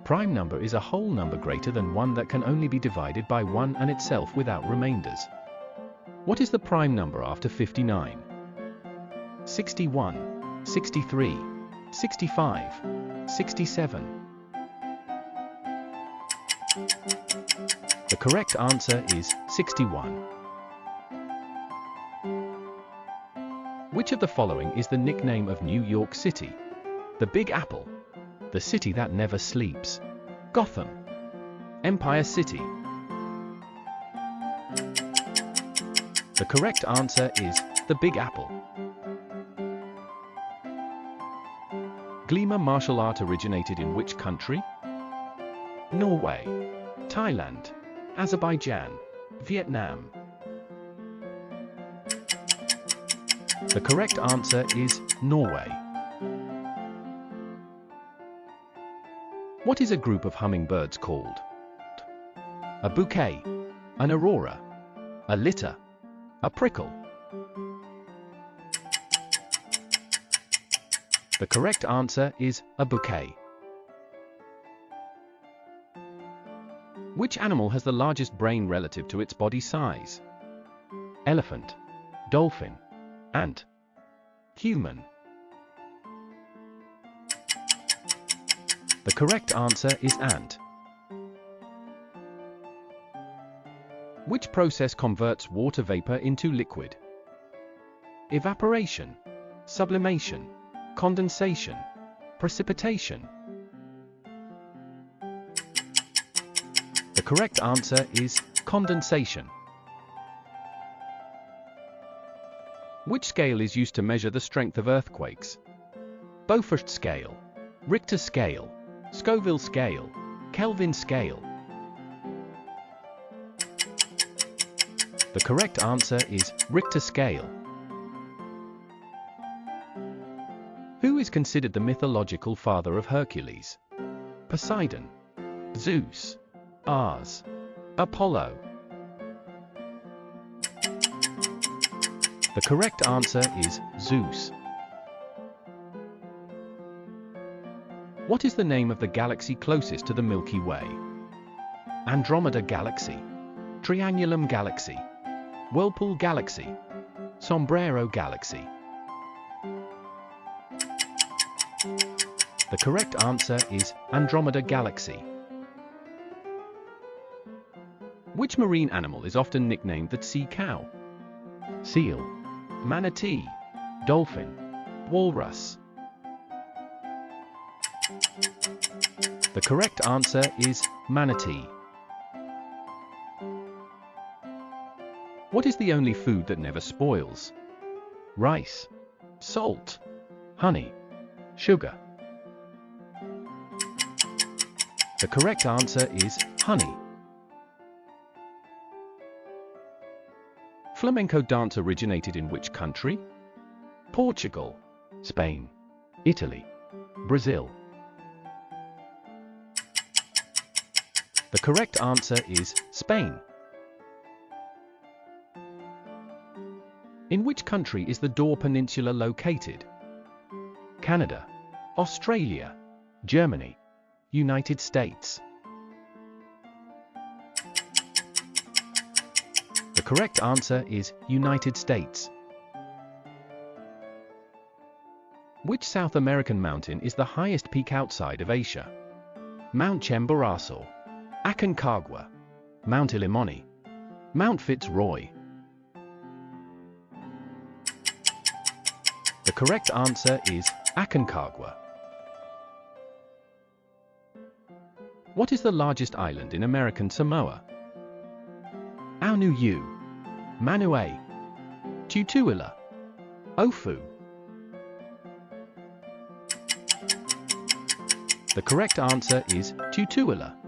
prime number is a whole number greater than 1 that can only be divided by 1 and itself without remainders. What is the prime number after 59? 61, 63, 65, 67. The correct answer is 61. Which of the following is the nickname of New York City? The Big Apple, the city that never sleeps, Gotham, Empire City. The correct answer is the Big Apple. Gleamer martial art originated in which country? Norway, Thailand, Azerbaijan, Vietnam. The correct answer is Norway. What is a group of hummingbirds called? A bouquet, an aurora, a litter, a prickle. The correct answer is a bouquet. Which animal has the largest brain relative to its body size? Elephant, dolphin, ant, human. The correct answer is ant. Which process converts water vapor into liquid? Evaporation, sublimation, condensation, precipitation. The correct answer is condensation. Which scale is used to measure the strength of earthquakes? Beaufort scale, Richter scale, Scoville scale, Kelvin scale. The correct answer is Richter scale. Who is considered the mythological father of Hercules? Poseidon, Zeus, Ares, Apollo. The correct answer is Zeus. What is the name of the galaxy closest to the Milky Way? Andromeda Galaxy, Triangulum Galaxy, Whirlpool Galaxy, Sombrero Galaxy. The correct answer is Andromeda Galaxy. Which marine animal is often nicknamed the sea cow? Seal, manatee, dolphin, walrus. The correct answer is manatee. What is the only food that never spoils? Rice, salt, honey, sugar. The correct answer is honey. Flamenco dance originated in which country? Portugal, Spain, Italy, Brazil. The correct answer is Spain. In which country is the Dore Peninsula located? Canada, Australia, Germany, United States. The correct answer is United States. Which South American mountain is the highest peak outside of Asia? Mount Chimborazo, Aconcagua, Mount Illimani, Mount Fitzroy. The correct answer is Aconcagua. What is the largest island in American Samoa? Aunu, Manue, Tutuila, Ofu. The correct answer is Tutuila.